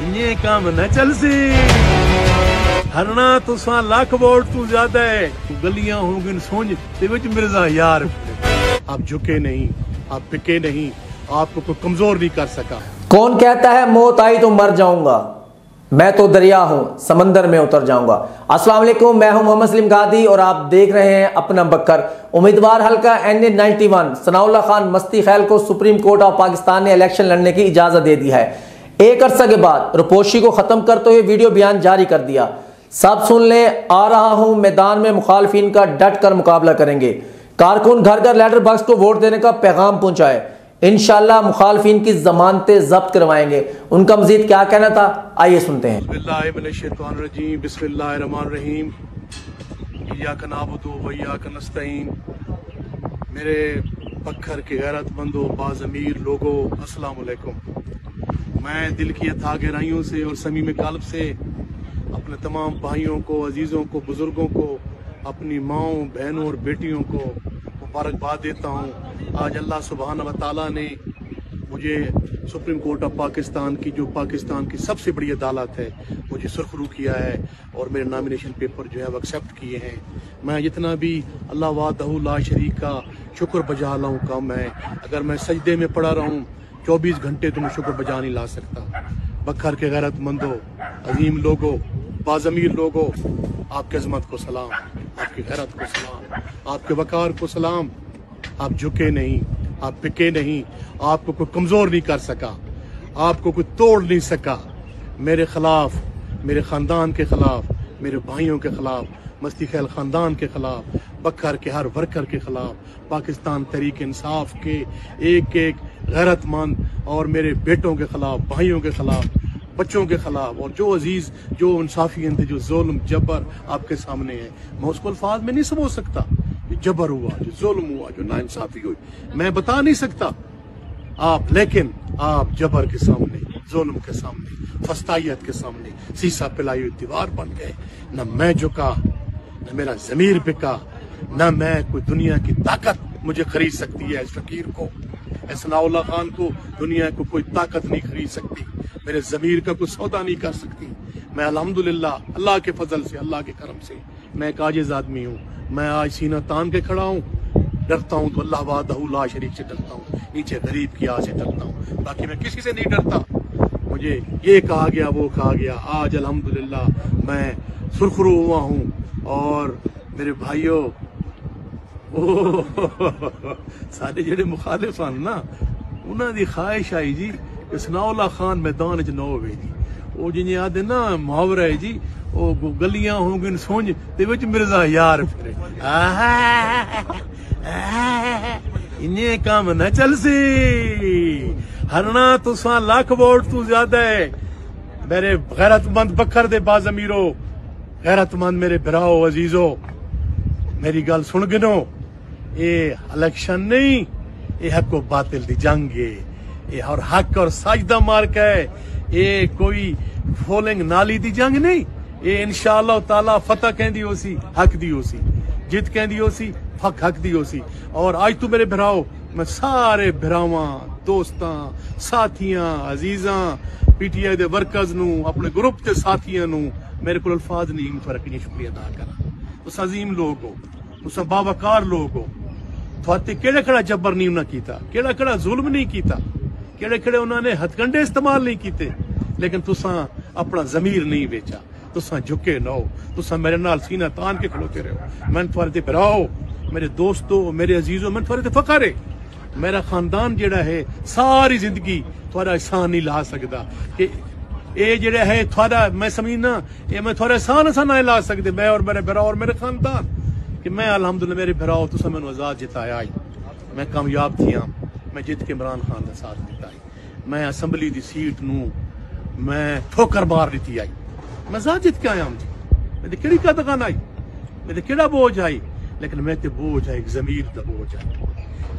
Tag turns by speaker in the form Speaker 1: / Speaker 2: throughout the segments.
Speaker 1: इन्हें काम न चल सी हरना तुसा लाख वोट तू ज्यादा है तू गलियां होंगी सोच ते विच मिर्जा यार आप झुके नहीं आप पिके नहीं आपको कोई कमजोर नहीं कर सका।
Speaker 2: कौन कहता है मौत आई तो मर जाऊंगा, मैं तो दरिया हूं समंदर में उतर जाऊंगा। अस्सलाम वालेकुम, मैं हूं मोहम्मद सलीम गादी और आप देख रहे हैं अपना बकर। उम्मीदवार हल्का NA91 सनाउल्लाह खान मस्ती खैल को सुप्रीम कोर्ट ऑफ पाकिस्तान ने इलेक्शन लड़ने की इजाजत दे दी है। एक अरसा के बाद रुपोशी को खत्म करते हुए वीडियो बयान जारी कर दिया। सब सुन ले, आ रहा हूं मैदान में, मुखालफिन का डट कर मुकाबला करेंगे। कारकुन घर घर लेटर बॉक्स को वोट देने का पैगाम पहुंचाए, इंशाअल्लाह मुखालफिन की जमानतें जब्त करवाएंगे। उनका मजीद क्या कहना था, आइए सुनते हैं।
Speaker 1: बिस्मिल्लाहिर्रहमानिर्रहीम, इय्याका नअबुदु व इय्याका नस्तईन। मेरे पत्थर के गैरतमंदों बाज़मीर लोगों, अस्सलाम वालेकुम। मैं दिल की अथाह गहराइयों से और समीम कल्ब से अपने तमाम भाइयों को, अजीज़ों को, बुजुर्गों को, अपनी माओं, बहनों और बेटियों को मुबारकबाद देता हूँ। आज अल्लाह सुब्हानहू व तआला ने मुझे सुप्रीम कोर्ट ऑफ पाकिस्तान की, जो पाकिस्तान की सबसे बड़ी अदालत है, मुझे सुरखरू किया है और मेरे नॉमिनेशन पेपर जो है वो एक्सेप्ट किए हैं। मैं जितना भी अल्लाह वाहदहू ला शरीक का शुक्र बजा लाऊं कम है। अगर मैं सजदे में पड़ा रहूं 24 घंटे तो मैं शुक्र बजा नहीं ला सकता। बखर के गैरतमंदों, अजीम लोगों, बाज़मीर लोगों, आपकी अजमत को सलाम, आपकी गैरत को सलाम, आपके वकार को सलाम। आप झुके नहीं, आप पिके नहीं, आपको कोई कमजोर नहीं कर सका, आपको कोई तोड़ नहीं सका। मेरे खिलाफ, मेरे खानदान के खिलाफ, मेरे भाइयों के खिलाफ, मस्ती खैल खानदान के खिलाफ, बखर के हर वर्कर के खिलाफ, पाकिस्तान तहरीक इंसाफ के एक एक गैरतमंद और मेरे बेटों के खिलाफ, भाइयों के खिलाफ, बच्चों के खिलाफ, और जो अजीज, जो इंसाफियन थे, जो जुल्म जबर आपके सामने है, मैं उसको अल्फाज में नहीं समझ सकता। जो जबर हुआ, जो जुल्म हुआ, जो नाइंसाफी हुई, मैं बता नहीं सकता आप, लेकिन आप जबर के सामने, जुल्म के सामने, फस्तायत के सामने शीशा पिलाई हुई दीवार बन गए। न मैं झुका, न मेरा जमीर बिका, न मैं कोई दुनिया की ताकत मुझे खरीद सकती है। इस फकीर को, सनाउल्लाह खान को दुनिया को कोई ताकत नहीं खरीद सकती, मेरे जमीर का कोई सौदा नहीं कर सकती। मैं अल्हम्दुलिल्लाह अल्लाह के फजल से, अल्लाह के करम से मैं एक आजिज आदमी हूँ। मैं आज सीना तान के खड़ा हूँ। डरता हूँ तो अल्लाह वाहदहू ला शरीक से डरता हूँ, नीचे गरीब की आह से डरता हूँ, बाकी मैं किसी से नहीं डरता। मुझे ये कहा गया, वो कहा गया, आज अल्हम्दुलिल्लाह मैं सुरखरू हुआ हूँ। और मेरे भाइयों, सारे जेडे मुखालिफ हैं ना, उन्होंने दी ख्वाहिश आई जी कि सनाउल्लाह खान मैदान च न होवे जी। वो जिन्हें आदे ना मुहावरा है जी, वो गलियां होंगी सोच ते विच मिर्जा यार फिरे। इन्हें काम न चल सी हरना तुसा लाख वोट तू ज्यादा है। मेरे गैरतमंद बखर दे बाज़मीरो, गैरतमंद मेरे भराओ, अजीजो, मेरी गल सुन गिनो। ये इलेक्शन नहीं, ये हक और बातिल दी जंग है, ये और हक और साजदा मार्क है। ये कोई फोलिंग नाली दी जंग नहीं। ये इंशाअल्लाह ताला फतह कहंदी होसी, हक दी होसी, जित कहंदी होसी, हक दी होसी। और आज तू मेरे भराओ, मैं सारे भरावां, दोस्तां, साथियां, अजीजां, PTI दे वर्कर्स नू, अपने ग्रुप के साथियां नू, मेरे को अल्फाज नहीं फर्क नहीं शुक्रिया अदा करा। तुस अजीम लोग हो, तुस बावकार लोग हो। थोड़े केड़ा जबर नहीं उन्हें कीता, केड़ा जुल्म नहीं कीता, केड़े उन्होंने हथकंडे इस्तेमाल नहीं किते, लेकिन तुसा अपना जमीर नहीं बेचा, तुसा झुके न हो, तुसा मेरे नाल सीना तान के खलोते रहो। मैं थोड़े भराओ, मेरे दोस्तों, मेरे अजीजों, मैं थोड़े फकर है। मेरा खानदान जेड़ा है सारी जिंदगी थोड़ा एहसान नहीं ला सकता कि ये जेड़ा है थोड़ा, मैं समझना ये मैं थोड़ा एहसान नहीं ला सकते, मैं और मेरे भरा और मेरे खानदान, कि मैं अल्हम्दुलिल्लाह मेरे भराओ तुसा मैंने आजाद जिताया आई, मैं कामयाब थी, मैं जित के इमरान खान का साथ दिता आई, मैं असैम्बली की सीट नू मैं ठोकर मार दी आई, मैं आजाद जित के आया हूँ जी। मैं केड़ी का दुकान आई, मैं केड़ा बोझ आई, लेकिन मैं ते बोझ आई, एक जमीर का बोझ आई,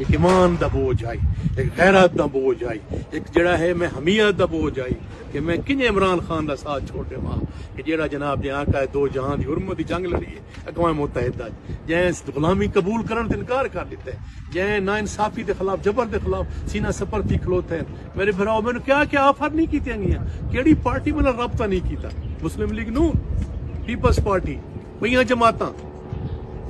Speaker 1: एक ईमान का बोझ आई, एक गैरत का बोझ आई, एक जड़ा है मैं हमीयत का बोझ आई, کہ میں کنج عمران خان کا ساتھ چھوڑے ماں کہ جیڑا جناب دے آقا ہے دو جہاں دی حرمت دی جنگ لڑی ہے اقوام متحدہ جائیں غلامی قبول کرن تے انکار کر دیتا ہے جائیں نا انصافی دے خلاف جبر دے خلاف سینہ سپر تھی کھلوتے ہیں میرے بھراؤ میں نے کیا آفر نہیں کی گیا کیڑی پارٹی میں رابطہ نہیں کیتا مسلم لیگ نون پیپلز پارٹی بھئیاں جماعتاں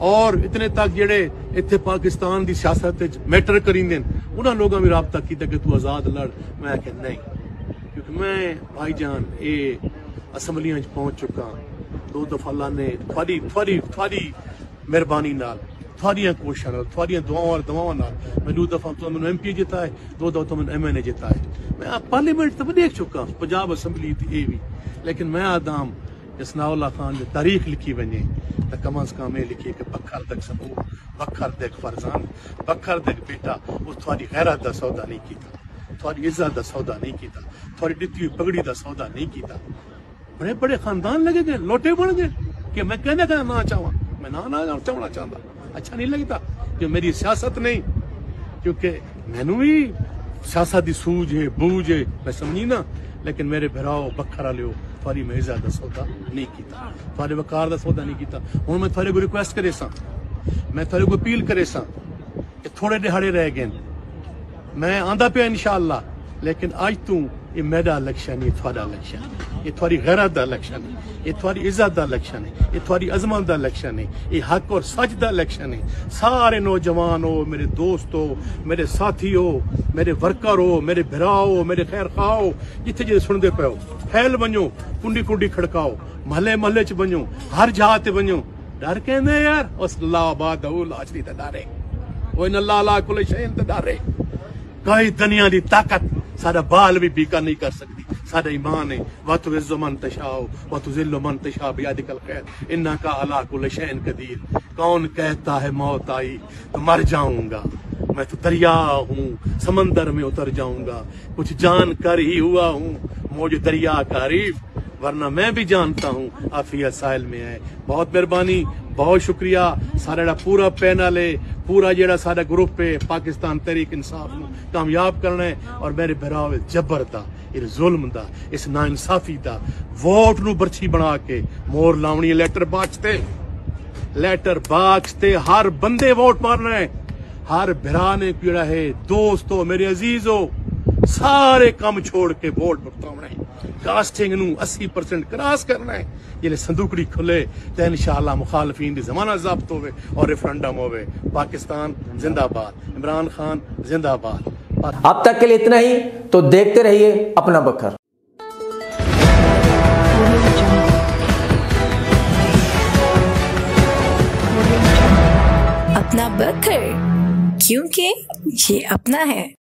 Speaker 1: اور اتنے تک جڑے اتنے پاکستان دی سیاست میٹر کریندے انہاں لوگاں بھی رابطہ کیتا کہ تو آزاد لڑ میں کہ نہیں کیونکہ میں بھائی جان اے اسمبلیاں پہنچ چکا 2 دفعہ اللہ نے تھوڑی مہربانی نال تھوڑیاں کوششاں نال تھوڑیاں دعاواں نال میں 2 دفعہ تو میں ایم پی جتا ہے 2 دفعہ تو میں ایم این اے جتا ہے میں پارلیمنٹ تو دیکھ چکا پنجاب اسمبلی تھی اے بھی لیکن میں آدم ثناء اللہ خان نے تاریخ لکھی ونجے تو کم از کم یہ لکھی کہ بکھر دک سبور بکھر دک فرزان بکھر دک بیٹا اس تھوڑی غیرت دا سودا نہیں کیتا تھوڑی عزت دا سودا نہیں کیتا تھوڑی ڈتی ہوئی پگڑی دا سودا نہیں کیتا بڑے بڑے خاندان لگے گئے لوٹے بن گئے کہ میں کہنا کہ نہ چاہواں میں نہ چاہنا چاہتا اچھا نہیں لگتا کہ میری سیاست نہیں کیونکہ مینوں بھی سیاست دی سوج ہے بوجھ ہے میں سمجھی نا لیکن میرے بھراؤ بکھر والے تھوڑی میں عزت دا سودا نہیں کیتا تھوڑے وقار دا سودا نہیں کیتا ہوں میں تھوڑے کو ریکویسٹ کرے سا میں تھوڑے کو اپیل کرے سا کہ تھوڑے دہاڑے رہ گئے میں آندا پیا انشاءاللہ لیکن آج تو یہ میرا الیکشن یہ تھوڑا الیکشن یہ تھوڑی غیرت دا الیکشن ہے یہ تھوڑی عزت دا الیکشن ہے یہ تھوڑی عظمت دا الیکشن ہے یہ حق اور سچ دا الیکشن ہے سارے نوجوان ہو میرے دوست ہو میرے ساتھی ہو میرے ورکر ہو میرے بھرا ہو میرے خیر خواہ ہو جتھے جتھے سن دے پے ہو پھیل بنو کنڈی کھڑکاؤ محلے چ بنو ہر جہاں تے بنو ڈر کہندے یار اس اللہ آباد لاجلی تے ڈرے وہ ان اللہ لا کل شیء تے ڈرے کوئی دنیا دی طاقت سارا بال بھی بیکا نہیں کر سکتی سارا ایمان ہے وَتُعِزُّ مَن تَشَاءُ وَتُذِلُّ مَن تَشَاءُ بِيَدِكَ الْخَيْرُ إِنَّكَ عَلَىٰ كُلِّ شَيْءٍ قَدِيرٌ کون کہتا ہے موت آئی تو مر جاؤں گا میں تو دریا ہوں سمندر میں اتر جاؤں گا کچھ جان کر ہی ہوا ہوں موج دریا کا حریف ورنہ میں بھی جانتا ہوں عافیت ساحل میں ہے بہت مہربانی بہت شکریہ سارا پورا پینل ہے پورا جیڑا سارا گروپ ہے پاکستان تحریک انصاف نو کامیاب کرنا ہے اور میرے بھراؤ جبر دا یہ ظلم دا اس نا انصافی دا ووٹ نو برچھی بنا کے مور لاونی ہے لیٹر باکس تے ہر بندے ووٹ مارنا ہے ہر بھرا نے پیڑا ہے دوستو میرے عزیزو سارے کام چھوڑ کے ووٹ بتاؤنا ہے کاسٹنگ نو 80% کراس کرنا ہے یہ صندوقڑی کھلے تو انشاءاللہ مخالفین دی زمانہ ضبط ہوئے اور ریفرنڈم ہوئے پاکستان زندہ باد عمران خان زندہ باد
Speaker 2: اب تک کے لیے اتنا ہی تو دیکھتے رہیے اپنا بکھر
Speaker 3: اپنا بکھر کیونکہ یہ اپنا ہے